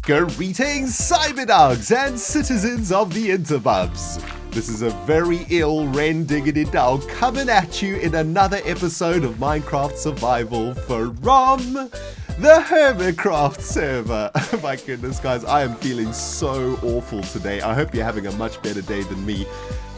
Greetings, Cyberdogs and citizens of the Interbubs. This is a very ill ReNDoG coming at you in another episode of Minecraft Survival from the Hermitcraft server. My goodness, guys, I am feeling so awful today. I hope you're having a much better day than me.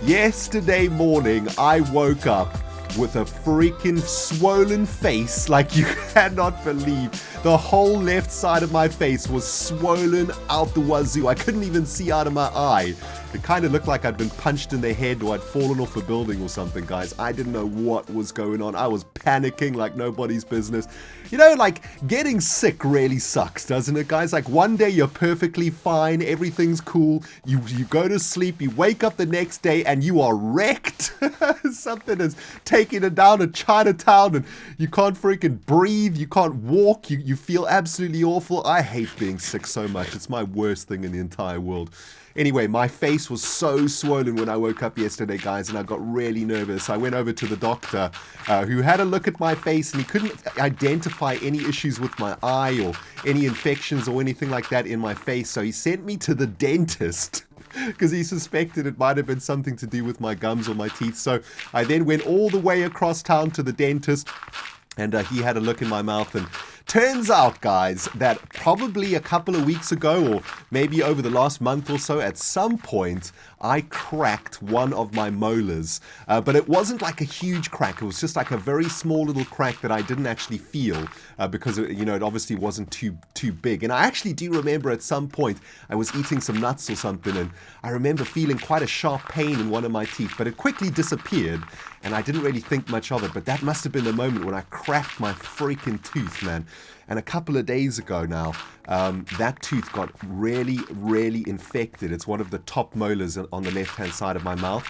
Yesterday morning, I woke up with a freaking swollen face like you cannot believe. The whole left side of my face was swollen out the wazoo. I couldn't even see out of my eye. It kind of looked like I'd been punched in the head or I'd fallen off a building or something, guys. I didn't know what was going on. I was panicking like nobody's business. You know, like, getting sick really sucks, doesn't it, guys? Like, one day you're perfectly fine, everything's cool, you go to sleep, you wake up the next day and you are wrecked. Something has taken it down to Chinatown and you can't freaking breathe, you can't walk, you feel absolutely awful. I hate being sick so much. It's my worst thing in the entire world. Anyway, my face was so swollen when I woke up yesterday, guys, and I got really nervous. I went over to the doctor who had a look at my face, and he couldn't identify any issues with my eye or any infections or anything like that in my face. So he sent me to the dentist because he suspected it might have been something to do with my gums or my teeth. So I then went all the way across town to the dentist, and he had a look in my mouth, and turns out, guys, that probably a couple of weeks ago, or maybe over the last month or so, at some point, I cracked one of my molars. But it wasn't like a huge crack. It was just like a very small little crack that I didn't actually feel because, it obviously wasn't too big. And I actually do remember at some point I was eating some nuts or something, and I remember feeling quite a sharp pain in one of my teeth, but it quickly disappeared. And I didn't really think much of it, but that must have been the moment when I cracked my freaking tooth, man. And a couple of days ago now, that tooth got really, really infected. It's one of the top molars on the left-hand side of my mouth.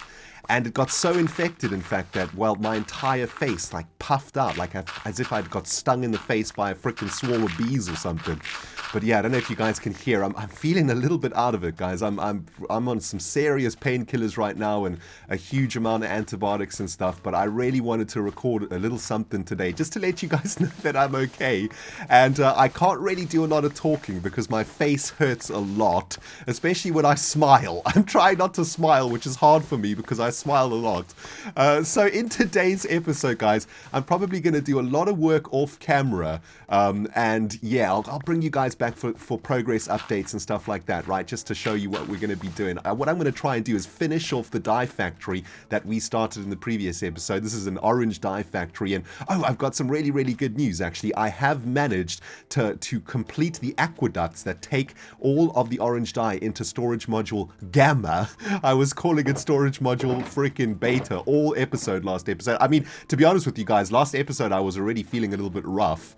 And it got so infected, in fact, that, well, my entire face, like, puffed out, like as if I'd got stung in the face by a freaking swarm of bees or something. But yeah, I don't know if you guys can hear. I'm feeling a little bit out of it, guys. I'm on some serious painkillers right now and a huge amount of antibiotics and stuff. But I really wanted to record a little something today just to let you guys know that I'm okay. And I can't really do a lot of talking because my face hurts a lot, especially when I smile. I'm trying not to smile, which is hard for me because I smile a lot. So in today's episode, guys, I'm probably going to do a lot of work off camera. And yeah, I'll bring you guys back for progress updates and stuff like that, right? Just to show you what we're going to be doing. What I'm going to try and do is finish off the dye factory that we started in the previous episode. This is an orange dye factory, and I've got some really, really good news, actually. I have managed to complete the aqueducts that take all of the orange dye into storage module Gamma. I was calling it storage module freaking beta all last episode. I mean, to be honest with you guys, last episode I was already feeling a little bit rough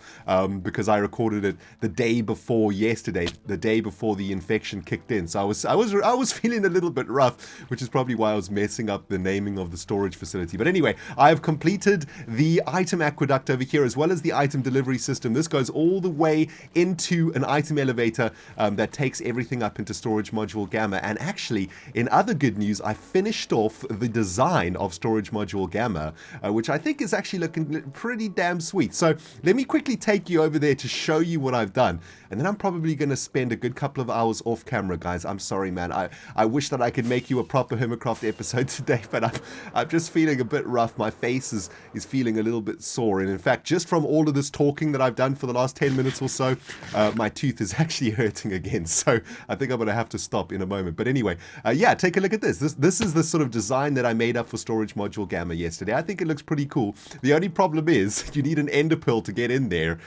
because I recorded it the day before yesterday, the day before the infection kicked in. So I was feeling a little bit rough, which is probably why I was messing up the naming of the storage facility. But anyway, I have completed the item aqueduct over here as well as the item delivery system. This goes all the way into an item elevator that takes everything up into storage module Gamma. And actually, in other good news, I finished off the design of storage module Gamma, which I think is actually looking pretty damn sweet. So let me quickly take you over there to show you what I've done. And then I'm probably going to spend a good couple of hours off camera, guys. I'm sorry, man. I wish that I could make you a proper Hermitcraft episode today, but I'm just feeling a bit rough. My face is feeling a little bit sore. And in fact, just from all of this talking that I've done for the last 10 minutes or so, my tooth is actually hurting again. So I think I'm going to have to stop in a moment. But anyway, yeah, take a look at this. This is the sort of design that I made up for storage module Gamma yesterday. I think it looks pretty cool. The only problem is you need an ender pearl to get in there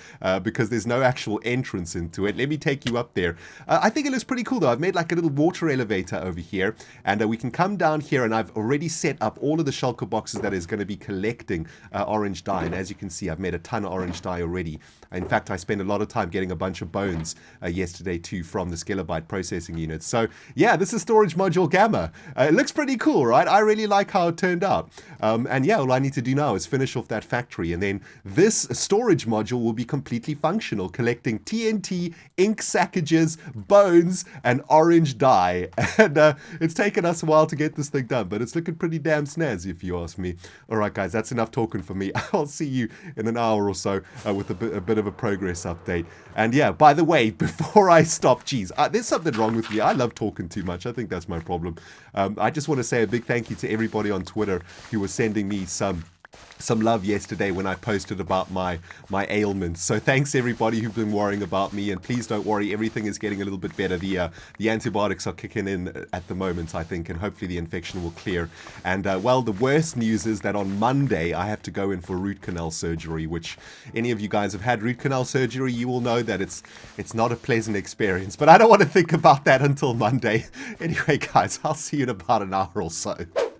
because there's no actual entrance into it. Let me take you up there. I think it looks pretty cool though. I've made like a little water elevator over here, and we can come down here, and I've already set up all of the shulker boxes that is going to be collecting orange dye. And as you can see, I've made a ton of orange dye already. In fact, I spent a lot of time getting a bunch of bones yesterday too from the Skelebyte processing unit. So yeah, this is storage module Gamma. It looks pretty cool, right? I really like how it turned out. And yeah, all I need to do now is finish off that factory, and then this storage module will be completely functional, collecting TNT, ink sackages, bones, and orange dye. And it's taken us a while to get this thing done, but it's looking pretty damn snazzy if you ask me. All right, guys, that's enough talking for me. I'll see you in an hour or so with a bit of a progress update. And yeah, by the way, before I stop, geez, there's something wrong with me. I love talking too much. I think that's my problem. I just want to say a big thank you to everybody on Twitter who was sending me some love yesterday when I posted about my ailments. So thanks everybody who've been worrying about me, and please don't worry, everything is getting a little bit better. The antibiotics are kicking in at the moment, I think, and hopefully the infection will clear. And well, the worst news is that on Monday I have to go in for root canal surgery, which any of you guys have had root canal surgery, you will know that it's not a pleasant experience, but I don't want to think about that until Monday. Anyway, guys, I'll see you in about an hour or so.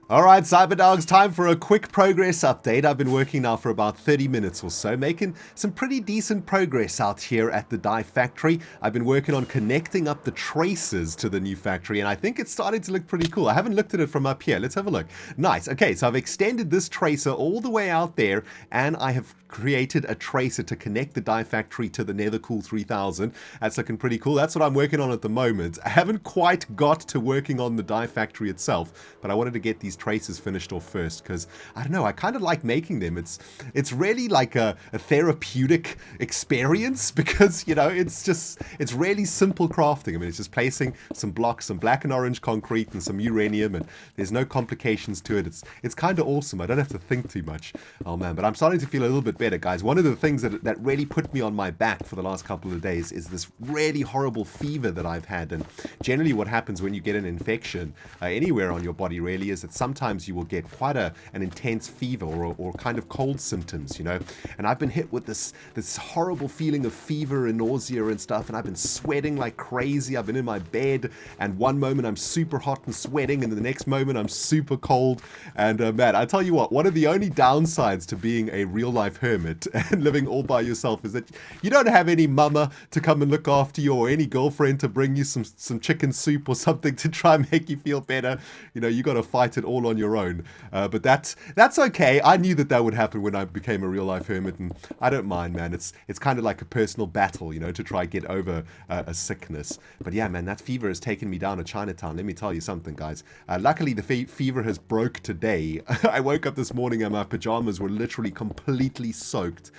Alright, Cyberdogs, time for a quick progress update. I've been working now for about 30 minutes or so, making some pretty decent progress out here at the dye factory. I've been working on connecting up the traces to the new factory, and I think it's starting to look pretty cool. I haven't looked at it from up here. Let's have a look. Nice. Okay, so I've extended this tracer all the way out there, and I have created a tracer to connect the dye factory to the Nethercool 3000. That's looking pretty cool. That's what I'm working on at the moment. I haven't quite got to working on the dye factory itself, but I wanted to get these tracers finished off first because, I don't know, I kind of like making them. It's really like a therapeutic experience because, you know, it's really simple crafting. I mean, it's just placing some blocks, some black and orange concrete and some uranium, and there's no complications to it. It's kind of awesome. I don't have to think too much. Oh man, but I'm starting to feel a little bit better, guys. One of the things that really put me on my back for the last couple of days is this really horrible fever that I've had. And generally what happens when you get an infection anywhere on your body really is that sometimes you will get quite an intense fever or kind of cold symptoms, you know. And I've been hit with this horrible feeling of fever and nausea and stuff, and I've been sweating like crazy. I've been in my bed, and one moment I'm super hot and sweating, and the next moment I'm super cold. And man, I tell you what, one of the only downsides to being a real life hermit and living all by yourself is that you don't have any mama to come and look after you, or any girlfriend to bring you some chicken soup or something to try and make you feel better. You know, you got to fight it all on your own. But that's okay. I knew that would happen when I became a real life hermit, and I don't mind, man. It's kind of like a personal battle, you know, to try and get over a sickness. But yeah, man, that fever has taken me down to Chinatown. Let me tell you something, guys. Luckily, the fever has broke today. I woke up this morning and my pajamas were literally completely soaked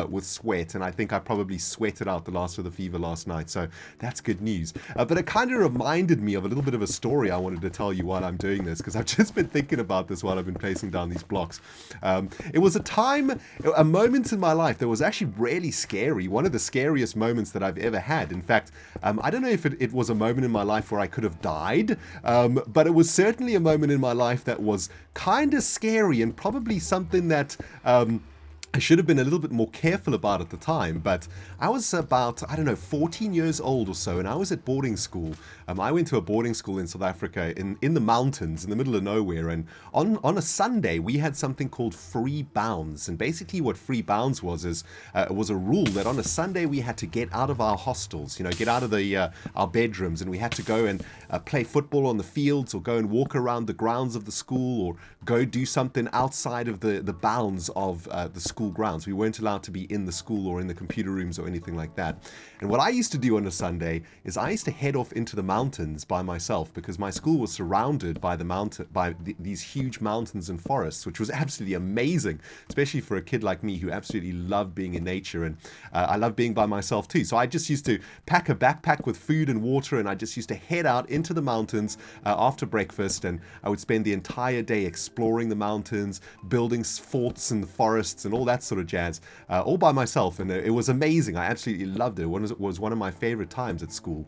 with sweat, and I think I probably sweated out the last of the fever last night, so that's good news. But it kind of reminded me of a little bit of a story I wanted to tell you while I'm doing this, because I've just been thinking about this while I've been placing down these blocks. It was a moment in my life that was actually really scary, one of the scariest moments that I've ever had. In fact, I don't know if it was a moment in my life where I could have died, but it was certainly a moment in my life that was kind of scary, and probably something that I should have been a little bit more careful about at the time. But I was about, I don't know, 14 years old or so, and I was at boarding school. I went to a boarding school in South Africa in the mountains in the middle of nowhere, and on a Sunday we had something called free bounds. And basically what free bounds was a rule that on a Sunday we had to get out of our hostels, you know, get out of our bedrooms, and we had to go and play football on the fields, or go and walk around the grounds of the school, or go do something outside of the bounds of the school grounds. We weren't allowed to be in the school or in the computer rooms or anything like that. And what I used to do on a Sunday is I used to head off into the mountains by myself, because my school was surrounded by these huge mountains and forests, which was absolutely amazing, especially for a kid like me who absolutely loved being in nature. And I love being by myself too. So I just used to pack a backpack with food and water, and I just used to head out into the mountains after breakfast, and I would spend the entire day exploring the mountains, building forts in the forests and all that sort of jazz, all by myself. And it was amazing. I absolutely loved it. It was one of my favorite times at school.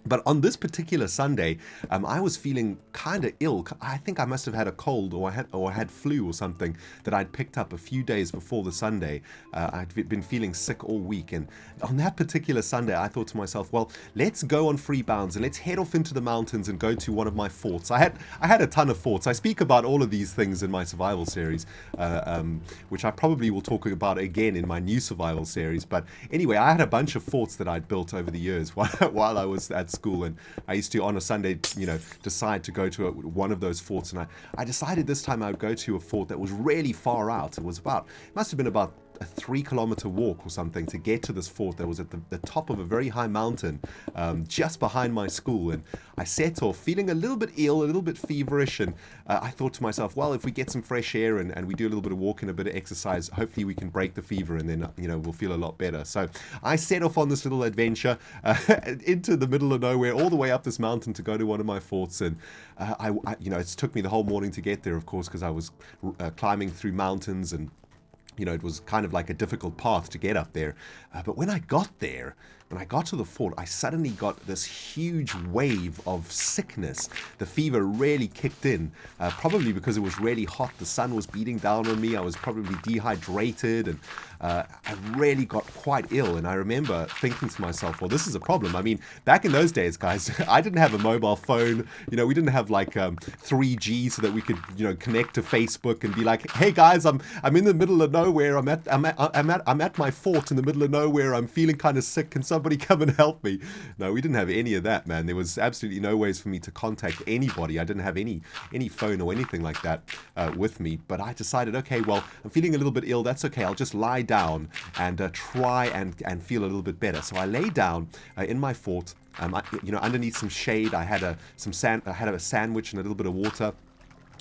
But on this particular Sunday, I was feeling kind of ill. I think I must have had a cold, or I had flu or something that I'd picked up a few days before the Sunday. I'd been feeling sick all week, and on that particular Sunday, I thought to myself, well, let's go on free bounds and let's head off into the mountains and go to one of my forts. I had a ton of forts. I speak about all of these things in my survival series, which I probably will talk about again in my new survival series. But anyway, I had a bunch of forts that I'd built over the years while I was at school. school, and I used to on a Sunday, decide to go to one of those forts, and I decided this time I would go to a fort that was really far out. It must have been about a 3-kilometer walk or something to get to this fort that was at the top of a very high mountain, just behind my school. And I set off feeling a little bit ill, a little bit feverish, and I thought to myself, well, if we get some fresh air and we do a little bit of walking, a bit of exercise, hopefully we can break the fever, and then we'll feel a lot better. So I set off on this little adventure into the middle of nowhere, all the way up this mountain to go to one of my forts. And it took me the whole morning to get there, of course, because I was climbing through mountains, and it was kind of like a difficult path to get up there. But when I got there, when I got to the fort, I suddenly got this huge wave of sickness. The fever really kicked in, probably because it was really hot. The sun was beating down on me. I was probably dehydrated, and I really got quite ill. And I remember thinking to myself, well, this is a problem. I mean, back in those days, guys, I didn't have a mobile phone. We didn't have like 3G so that we could, connect to Facebook and be like, hey guys, I'm in the middle of nowhere. I'm at my fort in the middle of nowhere. I'm feeling kind of sick. Can somebody come and help me? No, we didn't have any of that, man. There was absolutely no ways for me to contact anybody. I didn't have any phone or anything like that with me. But I decided, okay, well, I'm feeling a little bit ill. That's okay. I'll just lie down and try and feel a little bit better. So I lay down in my fort, underneath some shade. I had a sandwich and a little bit of water.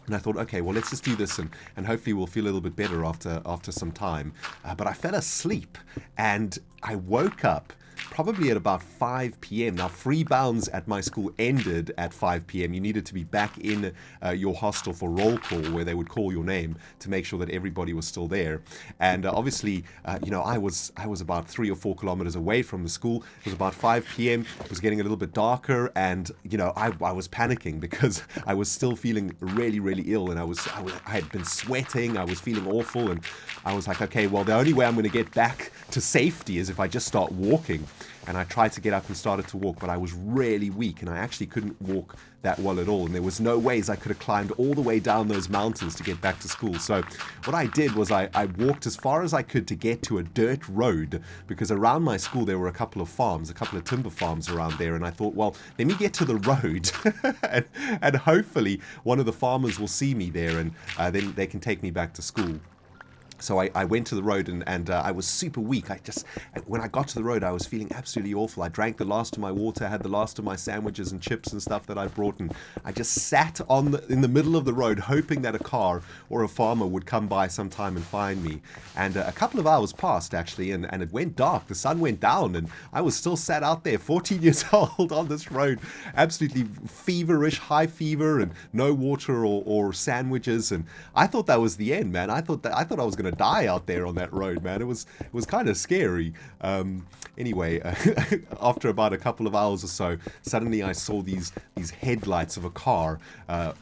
And I thought, okay, well, let's just do this, and hopefully we'll feel a little bit better after some time. But I fell asleep, and I woke up probably at about 5 p.m. Now, free bounds at my school ended at 5 p.m. You needed to be back in your hostel for roll call, where they would call your name to make sure that everybody was still there. And obviously, I was about 3 or 4 kilometers away from the school. It was about 5 p.m. It was getting a little bit darker, and I was panicking because I was still feeling really, really ill, and I had been sweating. I was feeling awful, and I was like, okay, well, the only way I'm going to get back to safety is if I just start walking. And I tried to get up and started to walk, but I was really weak, and I actually couldn't walk that well at all. And there was no ways I could have climbed all the way down those mountains to get back to school. So what I did was I walked as far as I could to get to a dirt road, because around my school there were a couple of timber farms around there. And I thought, well, let me get to the road and hopefully one of the farmers will see me there, and then they can take me back to school. So I went to the road, and I was super weak. When I got to the road, I was feeling absolutely awful. I drank the last of my water, had the last of my sandwiches and chips and stuff that I brought, and I just sat in the middle of the road, hoping that a car or a farmer would come by sometime and find me. And a couple of hours passed, actually, and it went dark. The sun went down, and I was still sat out there, 14 years old, on this road, absolutely feverish, high fever, and no water or sandwiches. And I thought that was the end, man. I thought I was going to die out there on that road, man. It was kind of scary. Anyway, after about a couple of hours or so, suddenly I saw these headlights of a car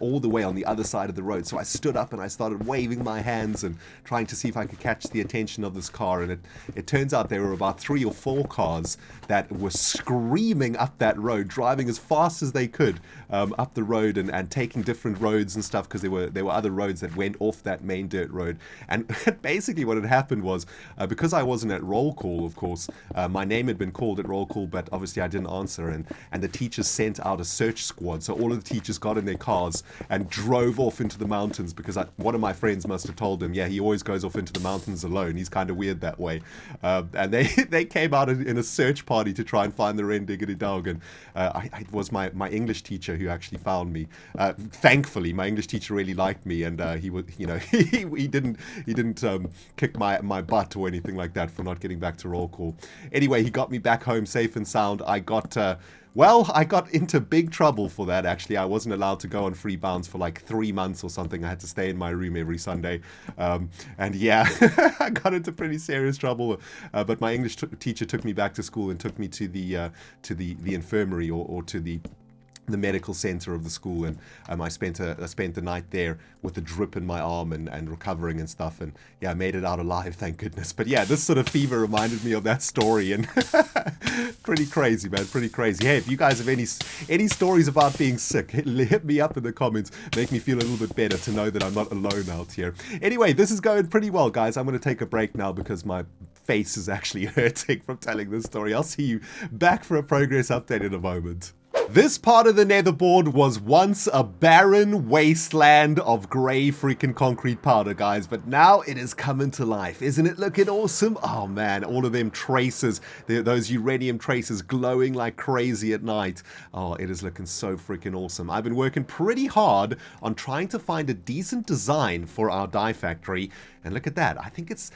all the way on the other side of the road. So I stood up and I started waving my hands and trying to see if I could catch the attention of this car. And it turns out there were about 3 or 4 cars that were screaming up that road, driving as fast as they could up the road, and taking different roads and stuff, because there were other roads that went off that main dirt road. And basically what had happened was, because I wasn't at roll call, of course, my name had been called at roll call, but obviously I didn't answer, and the teachers sent out a search squad. So all of the teachers got in their cars and drove off into the mountains, because one of my friends must have told him, yeah, he always goes off into the mountains alone. He's kind of weird that way. And they came out in a search party to try and find the ReNDoG, and it was my English teacher who actually found me. Thankfully, my English teacher really liked me, and he would, he didn't kick my butt or anything like that for not getting back to roll call. Anyway, he got me back home safe and sound. I got into big trouble for that, actually. I wasn't allowed to go on free bounds for like 3 months or something. I had to stay in my room every Sunday. And yeah, I got into pretty serious trouble. But my English teacher took me back to school and took me to the infirmary or to the medical center of the school, and I spent the night there with a drip in my arm and recovering and stuff, and yeah, I made it out alive, thank goodness. But yeah, this sort of fever reminded me of that story, and pretty crazy, man, pretty crazy. Hey, if you guys have any stories about being sick, hit me up in the comments, make me feel a little bit better to know that I'm not alone out here. Anyway, this is going pretty well, guys. I'm going to take a break now because my face is actually hurting from telling this story. I'll see you back for a progress update in a moment. This part of the netherboard was once a barren wasteland of grey freaking concrete powder, guys, but now it is coming to life. Isn't it looking awesome? Oh man, all of them traces, those uranium traces glowing like crazy at night. Oh, it is looking so freaking awesome. I've been working pretty hard on trying to find a decent design for our dye factory, and look at that. I think it's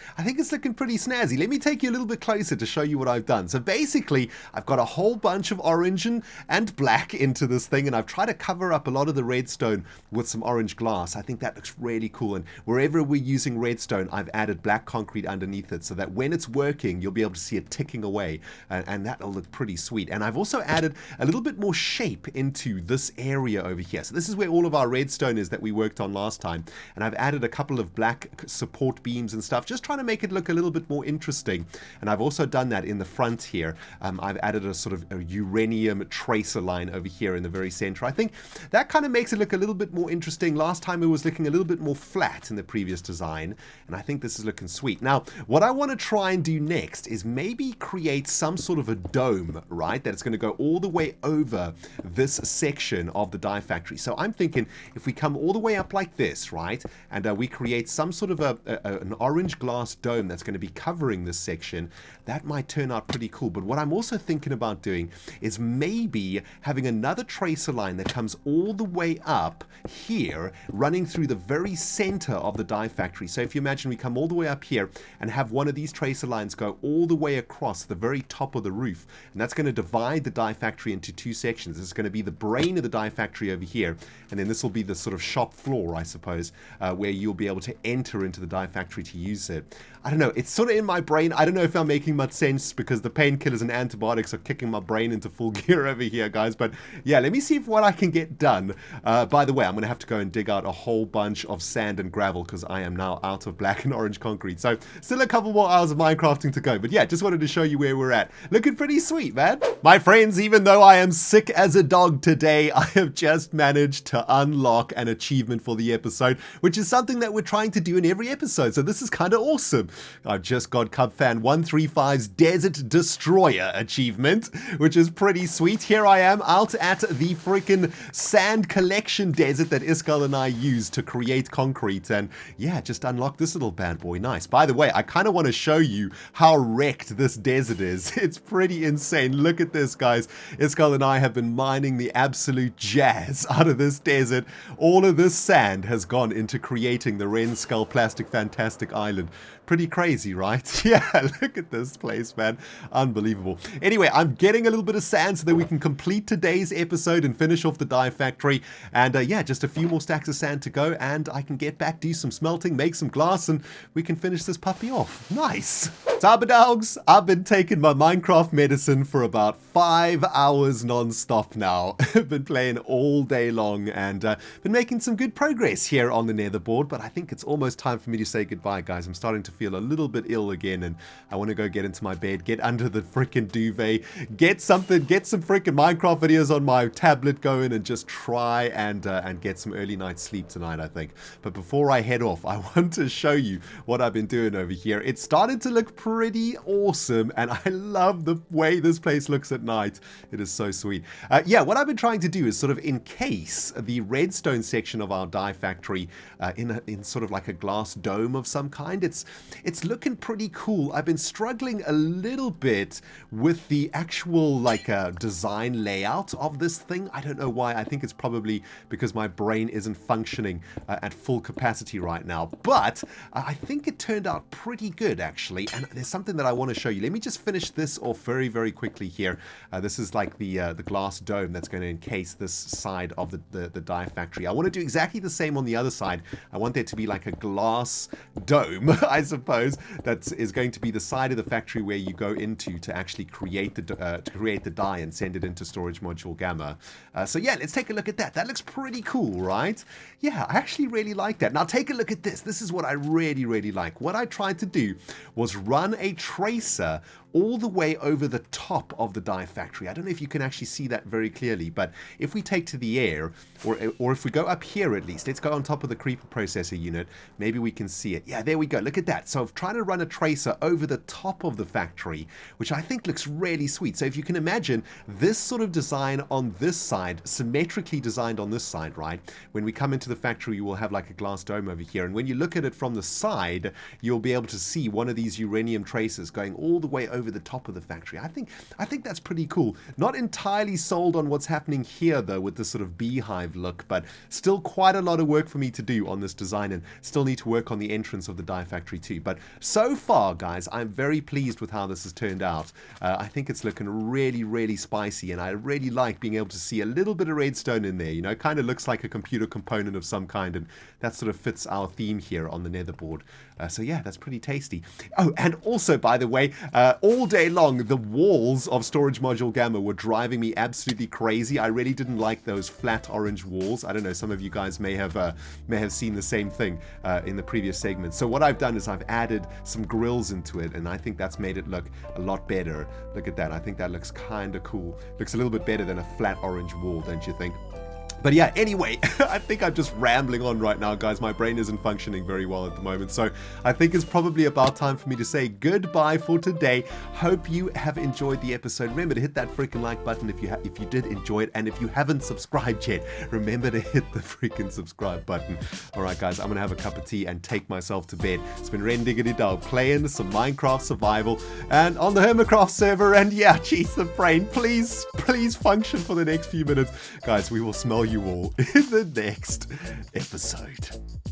looking pretty snazzy. Let me take you a little bit closer to show you what I've done. So basically, I've got a whole bunch of orange and black into this thing, and I've tried to cover up a lot of the redstone with some orange glass. I think that looks really cool, and wherever we're using redstone, I've added black concrete underneath it so that when it's working, you'll be able to see it ticking away, and that'll look pretty sweet. And I've also added a little bit more shape into this area over here. So this is where all of our redstone is that we worked on last time, and I've added a couple of black support beams and stuff, just trying to make it look a little bit more interesting. And I've also done that in the front here. I've added a sort of a uranium tracer line over here in the very center. I think that kind of makes it look a little bit more interesting. Last time it was looking a little bit more flat in the previous design, and I think this is looking sweet. Now, what I want to try and do next is maybe create some sort of a dome, right? That it's going to go all the way over this section of the dye factory. So I'm thinking if we come all the way up like this, right? And we create some sort of an orange glass dome that's going to be covering this section, that might turn out pretty cool. But what I'm also thinking about doing is maybe having another tracer line that comes all the way up here, running through the very center of the dye factory. So if you imagine we come all the way up here and have one of these tracer lines go all the way across the very top of the roof, and that's going to divide the dye factory into two sections. This is going to be the brain of the dye factory over here, and then this will be the sort of shop floor, I suppose, where you'll be able to enter into the dye factory to use it. I don't know, it's sort of in my brain. I don't know if I'm making much sense because the painkillers and antibiotics are kicking my brain into full gear over here, guys. But yeah, let me see what I can get done. By the way, I'm going to have to go and dig out a whole bunch of sand and gravel because I am now out of black and orange concrete. So still a couple more hours of Minecrafting to go. But yeah, just wanted to show you where we're at. Looking pretty sweet, man. My friends, even though I am sick as a dog today, I have just managed to unlock an achievement for the episode, which is something that we're trying to do in every episode. So this is kind of awesome. I've just got CubFan135's Desert Destroyer achievement, which is pretty sweet. Here I am out at the freaking sand collection desert that Iskal and I used to create concrete, and yeah, just unlocked this little bad boy. Nice. By the way, I kind of want to show you how wrecked this desert is. It's pretty insane. Look at this, guys. Iskal and I have been mining the absolute jazz out of this desert. All of this sand has gone into creating the ReNDoG Plastic Fantastic Island. Pretty crazy, right? Yeah, look at this place, man. Unbelievable. Anyway, I'm getting a little bit of sand so that we can complete today's episode and finish off the dye factory. And yeah, just a few more stacks of sand to go, and I can get back, do some smelting, make some glass, and we can finish this puppy off. Nice. Cyberdogs, I've been taking my Minecraft medicine for about 5 hours non-stop now. I've been playing all day long and been making some good progress here on the netherboard, but I think it's almost time for me to say goodbye, guys. I'm starting to feel a little bit ill again, and I want to go get into my bed, get under the freaking duvet, get some freaking Minecraft videos on my tablet going, and just try and get some early night sleep tonight, I think. But before I head off, I want to show you what I've been doing over here. It's started to look pretty awesome, and I love the way this place looks at night. It is so sweet. Yeah, what I've been trying to do is sort of encase the redstone section of our dye factory in sort of like a glass dome of some kind. It's looking pretty cool. I've been struggling a little bit with the actual like design layout of this thing. I don't know why. I think it's probably because my brain isn't functioning at full capacity right now. But I think it turned out pretty good, actually. And there's something that I want to show you. Let me just finish this off very, very quickly here. This is like the glass dome that's going to encase this side of the dye factory. I want to do exactly the same on the other side. I want there to be like a glass dome, I suppose, that is going to be the side of the factory where you go into to actually create the dye and send it into storage module gamma. So yeah, let's take a look at that. That looks pretty cool, right? Yeah, I actually really like that. Now take a look at this. This is what I really, really like. What I tried to do was run a tracer all the way over the top of the dye factory. I don't know if you can actually see that very clearly, but if we take to the air, or if we go up here at least, let's go on top of the creeper processor unit, maybe we can see it. Yeah, there we go. Look at that. So I've tried to run a tracer over the top of the factory, which I think looks really sweet. So if you can imagine this sort of design on this side, symmetrically designed on this side, right? When we come into the factory, you will have like a glass dome over here. And when you look at it from the side, you'll be able to see one of these uranium tracers going all the way over the top of the factory. I think that's pretty cool. Not entirely sold on what's happening here though with this sort of beehive look, but still quite a lot of work for me to do on this design, and still need to work on the entrance of the dye factory too. But so far, guys, I'm very pleased with how this has turned out. I think it's looking really, really spicy, and I really like being able to see a little bit of redstone in there. You know, it kind of looks like a computer component of some kind, and that sort of fits our theme here on the netherboard. So yeah, that's pretty tasty. Oh, and also, by the way, all day long, the walls of Storage Module Gamma were driving me absolutely crazy. I really didn't like those flat orange walls. I don't know, some of you guys may have seen the same thing in the previous segment. So what I've done is I've added some grills into it, and I think that's made it look a lot better. Look at that. I think that looks kind of cool. Looks a little bit better than a flat orange wall, don't you think? But yeah, anyway, I think I'm just rambling on right now, guys. My brain isn't functioning very well at the moment. So I think it's probably about time for me to say goodbye for today. Hope you have enjoyed the episode. Remember to hit that freaking like button if you did enjoy it. And if you haven't subscribed yet, remember to hit the freaking subscribe button. All right, guys, I'm going to have a cup of tea and take myself to bed. It's been ReNDoG playing some Minecraft survival and on the Hermitcraft server. And yeah, geez, the brain, please function for the next few minutes. Guys, we will smell you all in the next episode.